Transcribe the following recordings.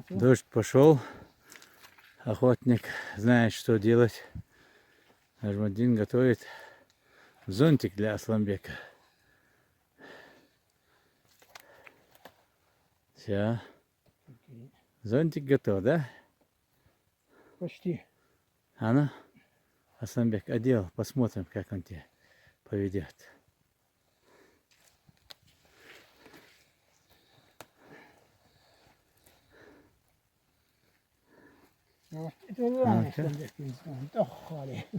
Дождь пошел. Охотник знает, что делать. Нажмадин готовит зонтик для Асланбека. Все. Зонтик готов, да? Почти. А ну, Асланбек одел. Посмотрим, как он тебя поведет.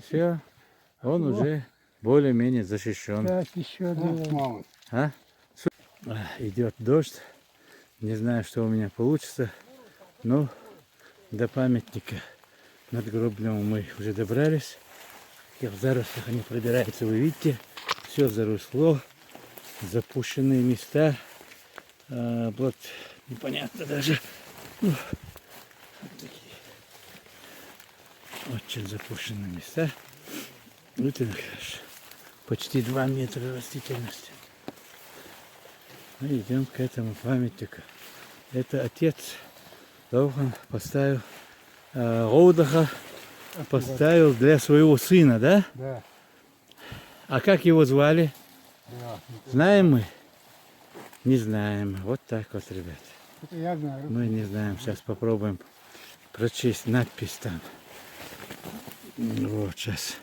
Все. Он уже более-менее защищен. А? Идет дождь. Не знаю, что у меня получится. Но до памятника надгробному мы уже добрались. И в зарослях они пробираются, вы видите. Все заросло. Запущенные места. Вот непонятно даже. Вот такие. Очень запущенные места. Вот это хорошо. Почти 2 метра растительности. Мы идем к этому памятнику. Это отец Лохан поставил Роудаха поставил для своего сына, да? Да. А как его звали? Да. Знаем мы? Не знаем. Вот так вот, ребят. Это я знаю. Мы не знаем. Сейчас попробуем прочесть надпись там. Вот сейчас.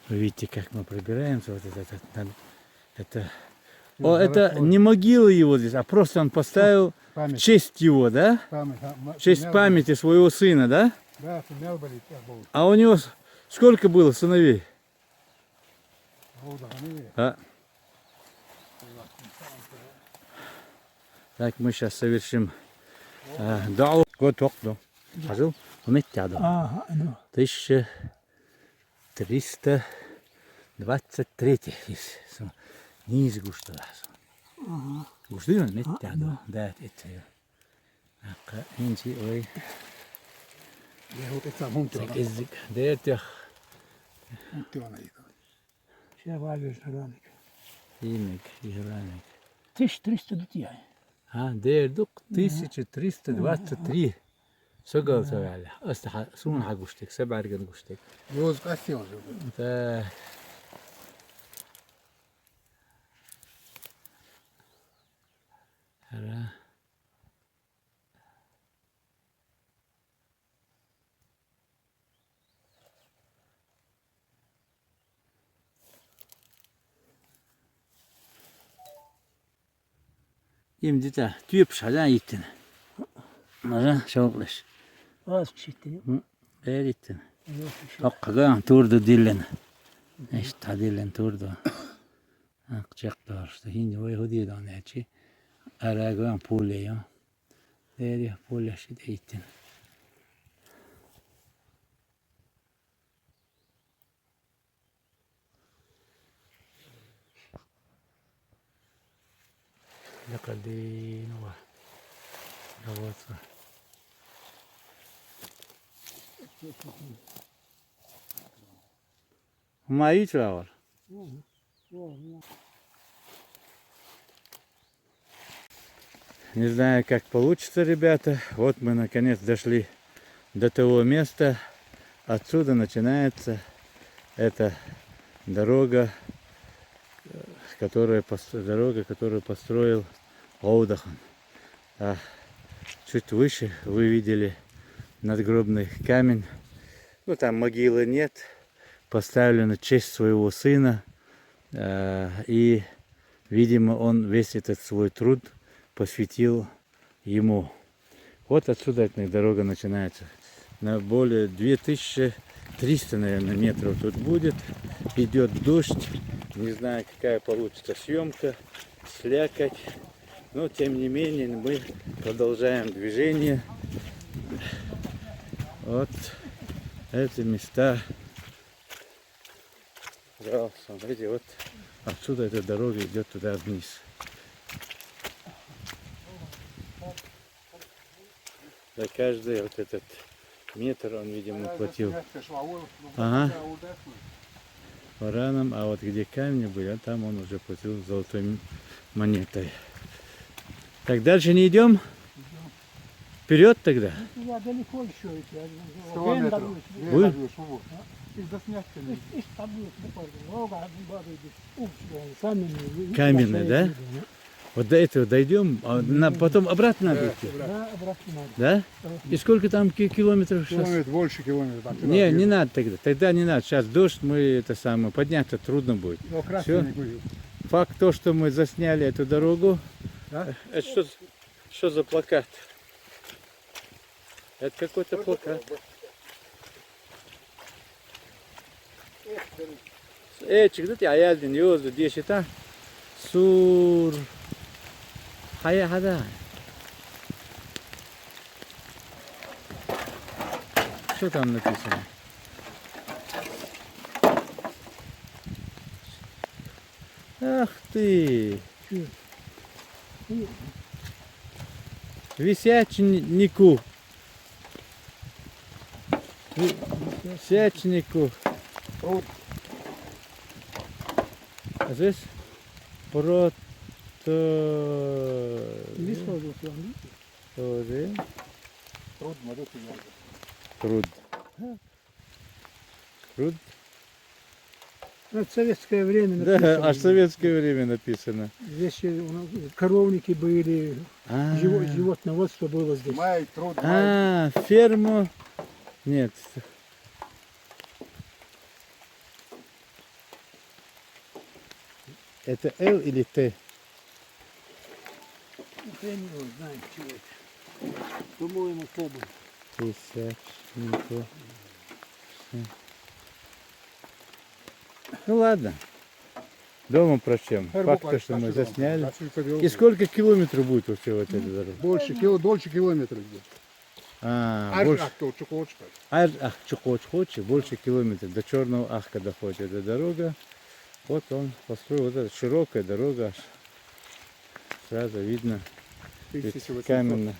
Вы видите, как мы пробираемся. Вот это. О, это не могила его здесь, а просто он поставил в честь его, да? В честь памяти своего сына, да? Да, А у него сколько было сыновей? А? Так, мы сейчас совершим дау. Год окно. Хажил? Уметтяду. 1323. Низ гуштада. Гуштады мı? Меттяду. Да, это. Акка, инчи, ой. Sekizlik. Değert yok. İyimek, ihranek. 1300 Ha, değerdik 1323. Sögal söyle. Aslında son ha guştek, seber gün guştek. Yoz kasyon. Da. Ara. Şimdi de tüyüp şadan gittin. Nara şavuklaş. Az çitti. Eğer gittin. Okkagan turdu dillen. İşte dillen turdu. Akçak da işte. Şimdi o Yahudi da ne çi. Aragan pule ya. Değeri pule şide gittin. Lakadin wa. Rawatsa. Майи var. Не знаю, как получится, ребята. Вот мы наконец дошли до того места. Отсюда начинается эта дорога, которую построил Роудахан. А чуть выше вы видели надгробный камень. Ну там могилы нет. Поставлена в честь своего сына. И, видимо, он весь этот свой труд посвятил ему. Вот отсюда эта дорога начинается. На более 2300, наверное, метров тут будет. Идет дождь. Не знаю, какая получится съемка. Слякоть. Но, тем не менее, мы продолжаем движение. Вот эти места. Пожалуйста, смотрите, вот отсюда эта дорога идет туда вниз. За каждый вот этот метр он, видимо, платил. Ага. Вараном, а вот где камни были, там он уже платил золотой монетой. Так, дальше не идем? вперед тогда? Я далеко еще идти. 100 метров. Вы? Каменный, да? Вот до этого дойдем, а потом обратно надо идти. Да, обратно надо. Да? И сколько там километров сейчас? Километр, больше километров. Не надо тогда. Тогда не надо. Сейчас дождь, мы это самое, подняться трудно будет. Но Всё. красный не будет. Факт то, что мы засняли эту дорогу. Да? Это что за плакат? Это какой-то плакат. Çıktık ya geldin yoldu diye şita. Sur. Haya hada. Что там написано? Ах ты! Висячнику. Висячнику. Пруд. А здесь прото... Тоже. Пруд, смотрите, надо. Труд. Труд. Это советское время Да, написано. аж советское время написано. Здесь у нас коровники были, А, животноводство было здесь. Май, труд, май. ферму. Нет. Это Л или Т? Я не знаю, чего это. По-моему, побыл. Тысячнику. Ну ладно. Дома прочтем. Факт, то, что мы засняли. И сколько километров будет вообще вот эта дорога? Больше километров будет. Больше. Аж то, что хочешь. Чукоч-Хочи, больше километров до Черного Ахка доходит эта дорога. Вот он построил вот эта широкая дорога. Аж сразу видно. Ведь 1800 каменная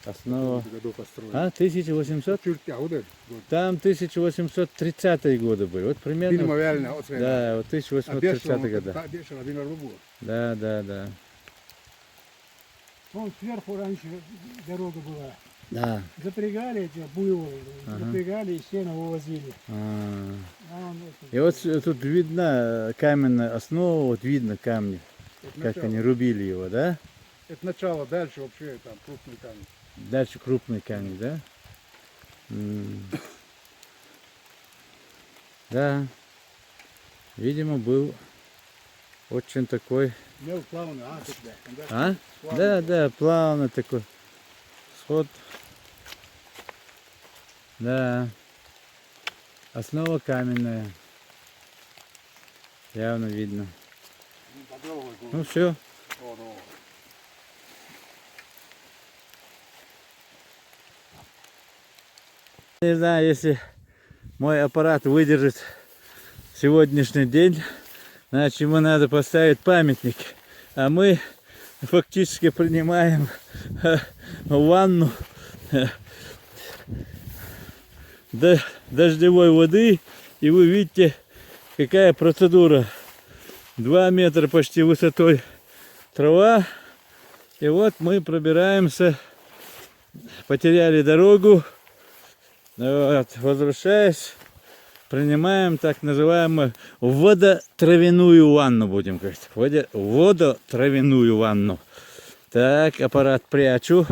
основа. году построен. 1800? Тюрька, вот это. Там 1830-е годы были. Вот примерно. Видимо, реально, вот это. Да, вот 1830-е годы. Бешено, вино было. Да. Вон сверху раньше дорога была. Да. Запрягали эти буйволы, Ага. запрягали и сено вывозили. А. А он это- И вот тут видно каменная основа, вот видно камни, Это как начало. они рубили его, да? Это начало, дальше вообще там крупный камень. Дальше крупные камни, да? Да. Видимо, был очень такой... Мел плавный, тогда. А? Да, плавный такой сход. Да. Основа каменная. Явно видно. Ну все. Не знаю, если мой аппарат выдержит сегодняшний день, значит ему надо поставить памятник. А мы фактически принимаем ванну дождевой воды. И вы видите, какая процедура. 2 метра почти высотой трава. И вот мы пробираемся. Потеряли дорогу. Вот, возвращаясь, принимаем так называемую водотравяную ванну, будем говорить. Водотравяную ванну. Так, аппарат прячу.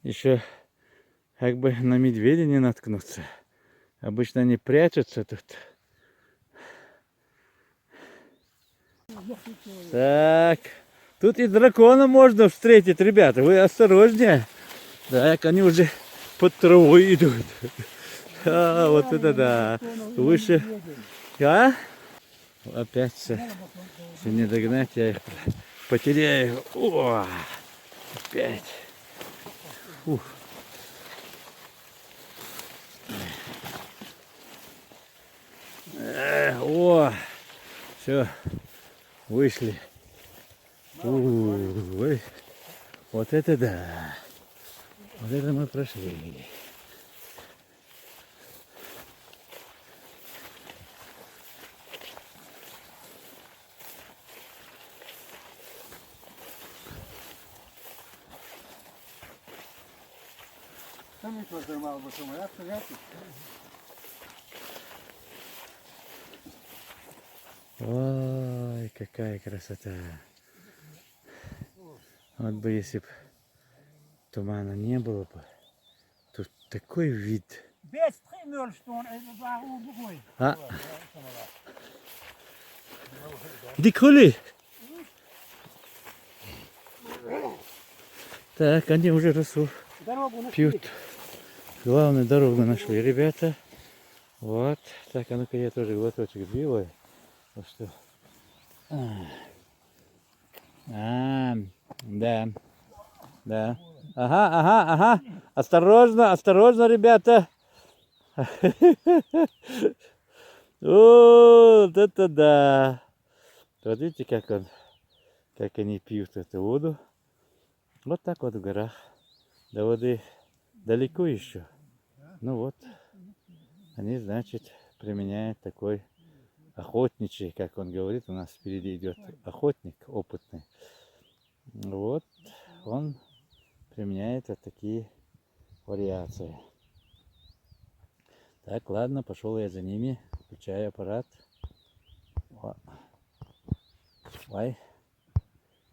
Еще как бы на медведя не наткнуться. Обычно они прячутся тут. Так. Тут и дракона можно встретить, ребята. Вы осторожнее. Так, они уже под травой идут. Вот это да. Выше. А? Опять все. Если не догнать, я их потеряю. О, опять. Фух. О, все, вышли. Ой, вот это да. Вот это мы прошли. Там нічого тримав, бо тому як стояти. Ой, какая красота. Вот бы если бы тумана не было бы, тут такой вид. Без 3-0 stond, en we waren onbegonnen. А, диколи. Так, они уже росу Дорогу на пьют. Главную дорогу нашли, ребята. Вот. Так, а ну-ка я тоже глоточек сделаю. Вот что. Да. Да. Ага, ага, ага. Осторожно, осторожно, ребята. Вот это да. Вот видите, как они пьют эту воду. Вот так вот в горах. До воды далеко еще. Ну вот. Они, значит, применяют такой охотничий, как он говорит, у нас впереди идет охотник опытный. Вот он применяет вот такие вариации. Так, ладно, пошел я за ними, включаю аппарат. Ой,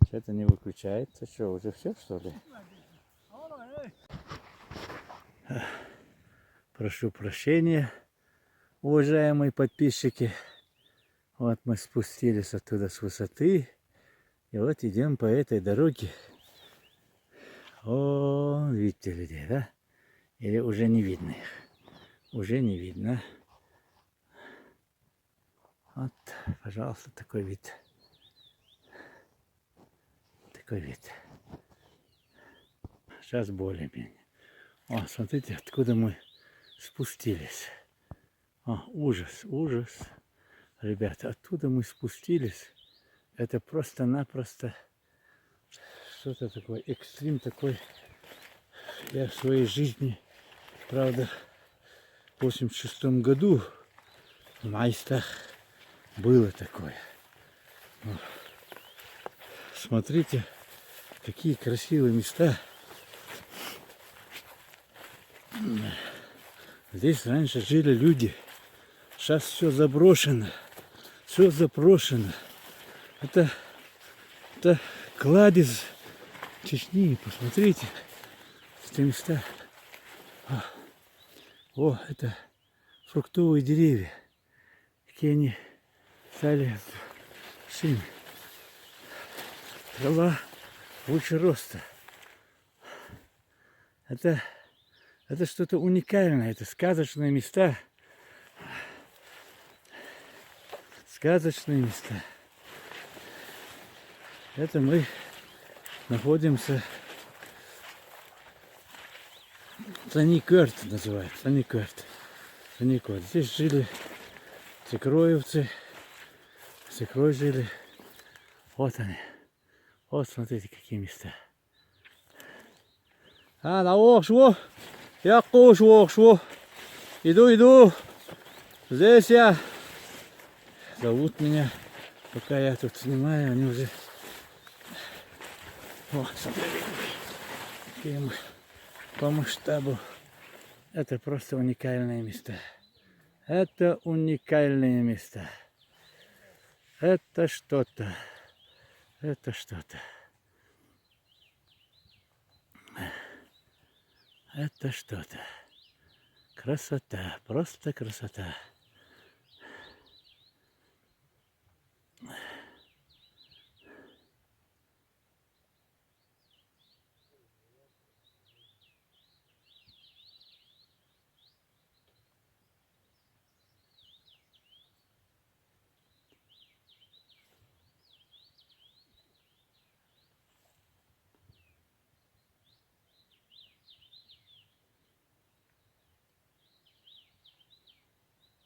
что-то не выключается. Что, уже все, что ли? Прошу прощения, уважаемые подписчики. Вот мы спустились оттуда с высоты. И вот идем по этой дороге. О, видите людей, да? Или уже не видно их? Уже не видно. Вот, пожалуйста, такой вид. Такой вид. Сейчас более-менее. О, смотрите, откуда мы спустились. О, ужас, ужас. Ребята, оттуда мы спустились. Это просто-напросто что-то такое, экстрим такой. Я в своей жизни, правда, в 86 году в Майстах было такое. Вот. Смотрите, какие красивые места. Здесь раньше жили люди. Сейчас все заброшено. Все заброшено. Это кладезь Чечни. Посмотрите. Эти места. О, это фруктовые деревья. Какие они стали большими. Трава выше роста. Это что-то уникальное. Это сказочные места. Сказочные места. Это мы находимся. Цаникерт называется. Цаникерт. Здесь жили цикроевцы. Цикрой жили. Вот они. Вот смотрите, какие места. А, на шво. Я шво. Иду. Здесь я. Зовут меня. Пока я тут снимаю, они уже... Вот, смотрите. Какие мы по масштабу. Это просто уникальные места. Это уникальные места. Это что-то. Это что-то. Это что-то. Красота. Просто красота.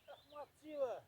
Ахматсила.